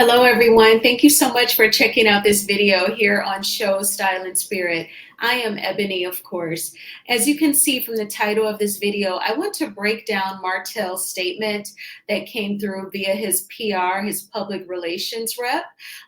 Hello, everyone. Thank you so much for checking out this video here on Show Style and Spirit. I am Ebony, of course. As you can see from the title of this video, I want to break down Martell's statement that came through via his PR, his public relations rep.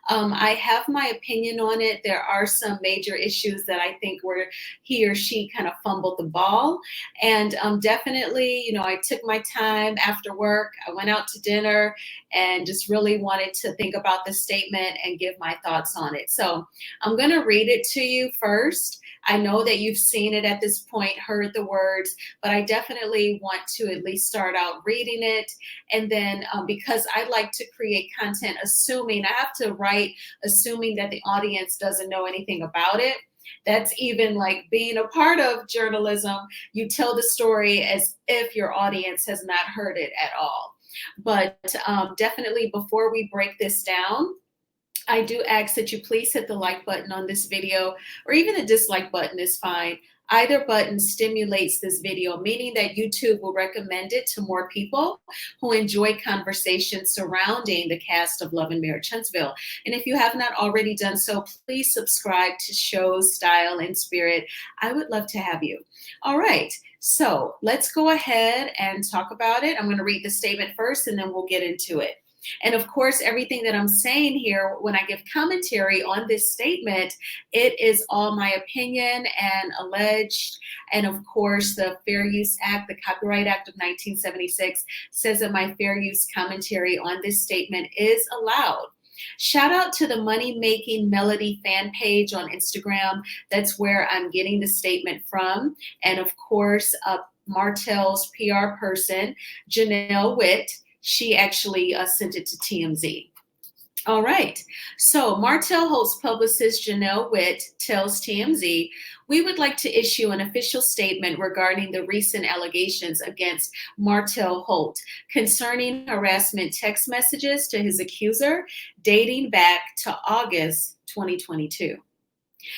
I have my opinion on it. There are some major issues that I think where he or she kind of fumbled the ball. And definitely, I took my time after work. I went out to dinner and just really wanted to think about the statement and give my thoughts on it. So I'm going to read it to you first. I know that you've seen it at this point, heard the words, but I definitely want to at least start out reading it. And then because I like to create content assuming, I have to write assuming that the audience doesn't know anything about it. That's even like being a part of journalism. You tell the story as if your audience has not heard it at all. But definitely before we break this down, I do ask that you please hit the like button on this video, or even the dislike button is fine. Either button stimulates this video, meaning that YouTube will recommend it to more people who enjoy conversations surrounding the cast of Love and Marriage Huntsville. And if you have not already done so, please subscribe to Show Style and Spirit. I would love to have you. All right, so let's go ahead and talk about it. I'm going to read the statement first, and then we'll get into it. And of course, everything that I'm saying here, when I give commentary on this statement, it is all my opinion and alleged. And of course, the Fair Use Act, the Copyright Act of 1976, says that my fair use commentary on this statement is allowed. Shout out to the Money Making Melody fan page on Instagram. That's where I'm getting the statement from. And of course, Martell's PR person, Janelle Witt, she actually sent it to TMZ. All right. So Martell Holt's publicist Janelle Witt tells TMZ, "We would like to issue an official statement regarding the recent allegations against Martell Holt concerning harassment text messages to his accuser dating back to August 2022.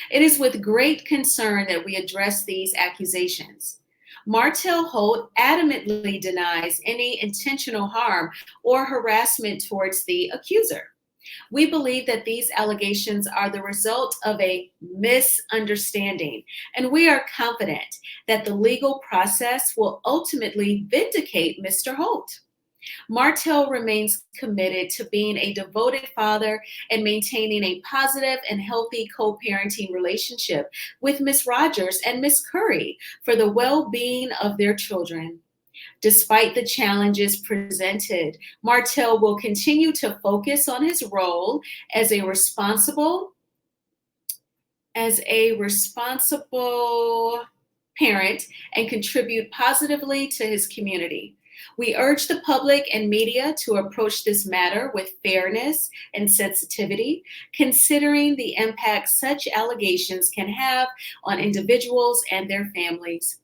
It is with great concern that we address these accusations. Martell Holt adamantly denies any intentional harm or harassment towards the accuser. We believe that these allegations are the result of a misunderstanding, and we are confident that the legal process will ultimately vindicate Mr. Holt. Martell remains committed to being a devoted father and maintaining a positive and healthy co-parenting relationship with Miss Rogers and Miss Curry for the well-being of their children. Despite the challenges presented, Martell will continue to focus on his role as a responsible parent and contribute positively to his community. We urge the public and media to approach this matter with fairness and sensitivity, considering the impact such allegations can have on individuals and their families.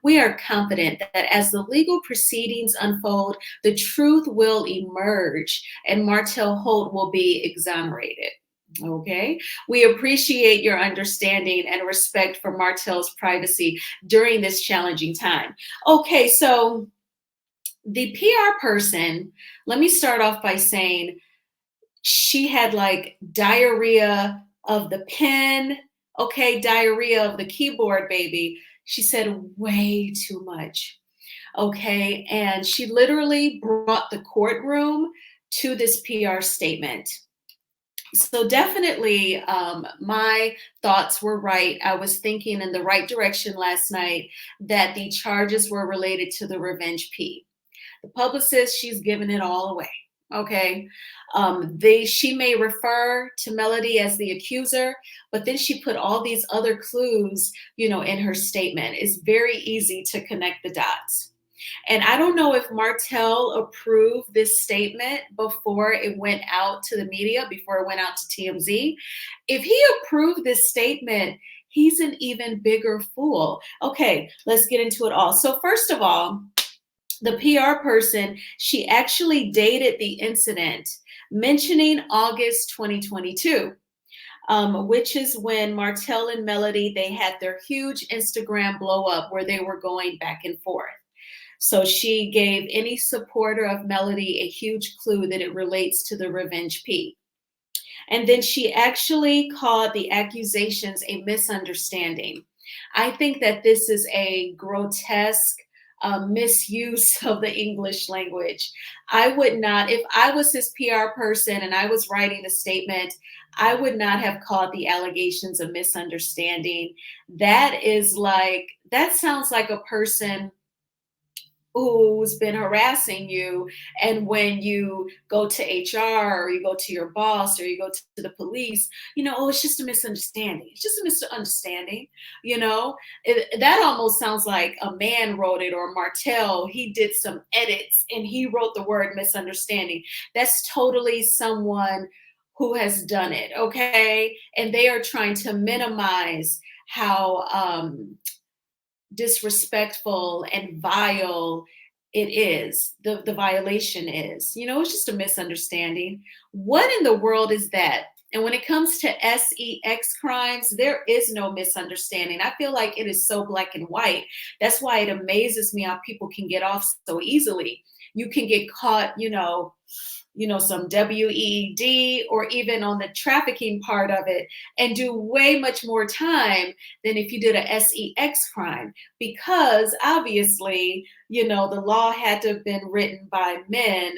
We are confident that as the legal proceedings unfold, the truth will emerge and Martell Holt will be exonerated." Okay, we appreciate your understanding and respect for Martell's privacy during this challenging time. Okay, so the PR person, let me start off by saying she had like diarrhea of the pen, okay, diarrhea of the keyboard, baby. She said way too much, okay, and she literally brought the courtroom to this PR statement. So definitely my thoughts were right. I was thinking in the right direction last night that the charges were related to the revenge P. The publicist, she's giving it all away. Okay. She may refer to Melody as the accuser, but then she put all these other clues, in her statement. It's very easy to connect the dots. And I don't know if Martell approved this statement before it went out to the media, before it went out to TMZ. If he approved this statement, he's an even bigger fool. Okay, let's get into it all. So first of all, the PR person, she actually dated the incident, mentioning August 2022, which is when Martell and Melody, they had their huge Instagram blow up where they were going back and forth. So she gave any supporter of Melody a huge clue that it relates to the revenge P. And then she actually called the accusations a misunderstanding. I think that this is a grotesque misuse of the English language. I would not, if I was this PR person and I was writing the statement, I would not have called the allegations a misunderstanding. That is like, that sounds like a person who's been harassing you. And when you go to HR or you go to your boss or you go to the police, oh, it's just a misunderstanding. It's just a misunderstanding. That almost sounds like a man wrote it, or Martell, he did some edits and he wrote the word misunderstanding. That's totally someone who has done it. Okay. And they are trying to minimize how, disrespectful and vile it is, the violation is. It's just a misunderstanding. What in the world is that? And when it comes to sex crimes, there is no misunderstanding. I feel like it is so black and white. That's why it amazes me how people can get off so easily. You can get caught, some WED, or even on the trafficking part of it, and do way much more time than if you did a sex crime, because obviously, the law had to have been written by men,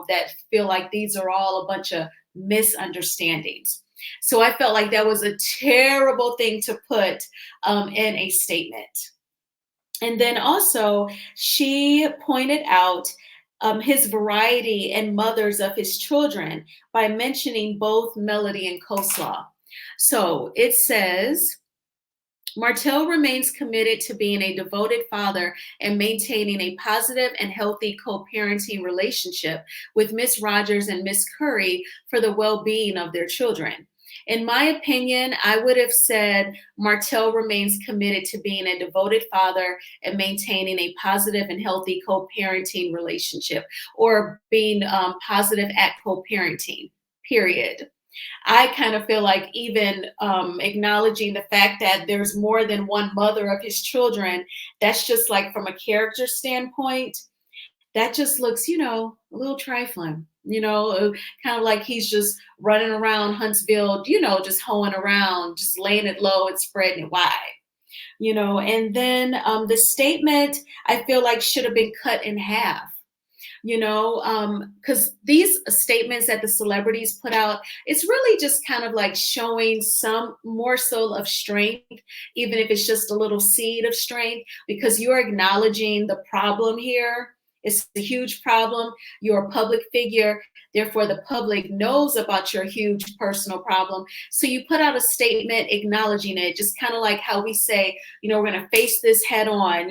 that feel like these are all a bunch of misunderstandings. So I felt like that was a terrible thing to put in a statement. And then also, she pointed out his variety and mothers of his children by mentioning both Melody and Coleslaw. So it says, Martell remains committed to being a devoted father and maintaining a positive and healthy co-parenting relationship with Miss Rogers and Miss Curry for the well-being of their children. In my opinion, I would have said Martell remains committed to being a devoted father and maintaining a positive and healthy co-parenting relationship, or being positive at co-parenting, period. I kind of feel like even acknowledging the fact that there's more than one mother of his children, that's just like, from a character standpoint, that just looks, a little trifling, kind of like he's just running around Huntsville, just hoeing around, just laying it low and spreading it wide. And then the statement, I feel like, should have been cut in half. Because these statements that the celebrities put out, it's really just kind of like showing some morsel of strength, even if it's just a little seed of strength, because you're acknowledging the problem here. It's a huge problem. You're a public figure. Therefore, the public knows about your huge personal problem. So you put out a statement acknowledging it, just kind of like how we say, we're going to face this head on.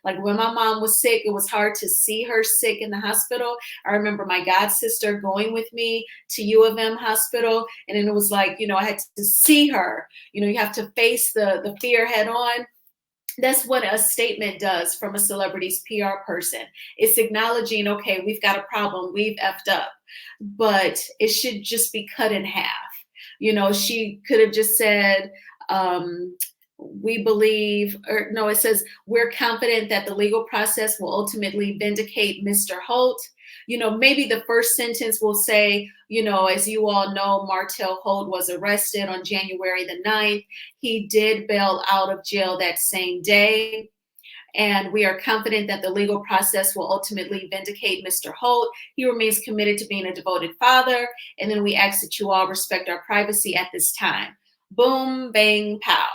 Like when my mom was sick, it was hard to see her sick in the hospital. I remember my god sister going with me to U of M hospital. And then it was like, I had to see her. You have to face the fear head on. That's what a statement does from a celebrity's PR person. It's acknowledging, okay, we've got a problem, we've effed up, but it should just be cut in half. She could have just said, we believe, or no, it says, we're confident that the legal process will ultimately vindicate Mr. Holt. Maybe the first sentence will say, as you all know, Martell Holt was arrested on January the 9th. He did bail out of jail that same day. And we are confident that the legal process will ultimately vindicate Mr. Holt. He remains committed to being a devoted father. And then we ask that you all respect our privacy at this time. Boom, bang, pow.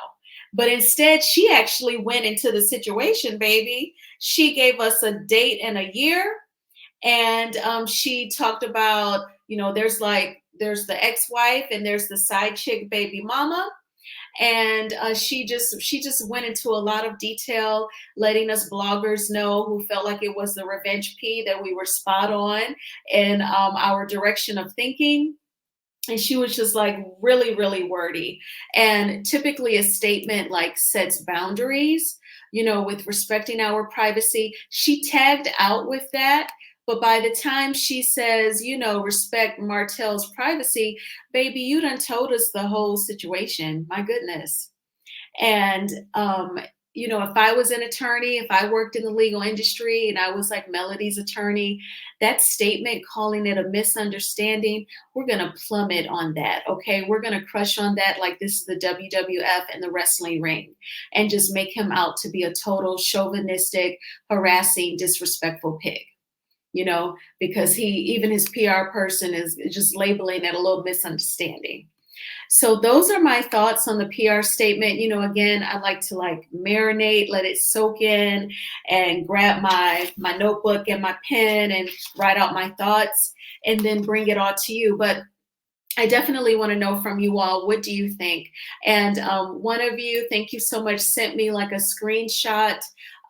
But instead, she actually went into the situation, baby. She gave us a date and a year. And she talked about, there's the ex-wife and there's the side chick baby mama. And she just went into a lot of detail, letting us bloggers know who felt like it was the revenge P that we were spot on in our direction of thinking. And she was just like really, really wordy. And typically a statement like sets boundaries, with respecting our privacy. She tagged out with that. But by the time she says, respect Martell's privacy, baby, you done told us the whole situation. My goodness. And if I was an attorney, if I worked in the legal industry and I was like Melody's attorney, that statement calling it a misunderstanding, we're going to plummet on that. Okay. We're going to crush on that like this is the WWF and the wrestling ring and just make him out to be a total chauvinistic, harassing, disrespectful pig. Because even his PR person is just labeling it a little misunderstanding. So those are my thoughts on the PR statement. Again, I like to marinate, let it soak in, and grab my notebook and my pen and write out my thoughts and then bring it all to you. But I definitely want to know from you all, what do you think? And one of you, thank you so much, sent me like a screenshot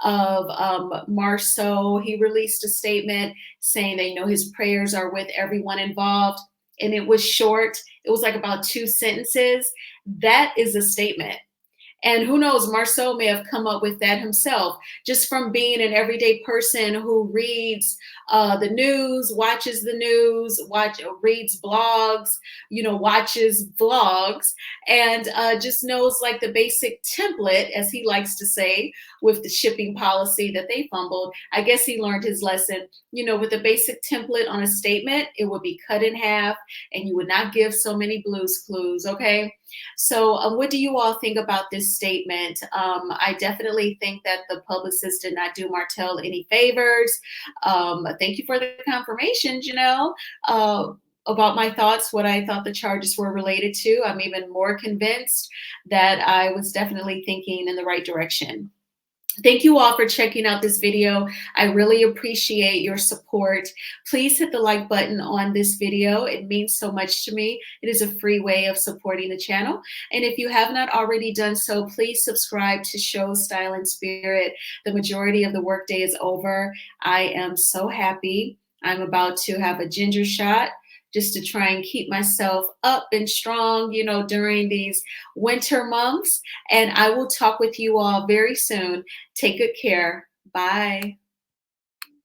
of Marceau. He released a statement saying that, his prayers are with everyone involved. And it was short. It was like about 2 sentences. That is a statement. And who knows, Marceau may have come up with that himself, just from being an everyday person who reads the news, watches the news, reads blogs, watches vlogs, and just knows like the basic template, as he likes to say, with the shipping policy that they fumbled. I guess he learned his lesson, with the basic template on a statement, it would be cut in half and you would not give so many Blue's Clues, okay? So what do you all think about this statement? I definitely think that the publicist did not do Martell any favors. Thank you for the confirmations, about my thoughts, what I thought the charges were related to. I'm even more convinced that I was definitely thinking in the right direction. Thank you all for checking out this video. I really appreciate your support. Please hit the like button on this video. It means so much to me. It is a free way of supporting the channel. And if you have not already done so, please subscribe to Show Style and Spirit. The majority of the workday is over. I am so happy. I'm about to have a ginger shot just to try and keep myself up and strong, during these winter months. And I will talk with you all very soon. Take good care. Bye.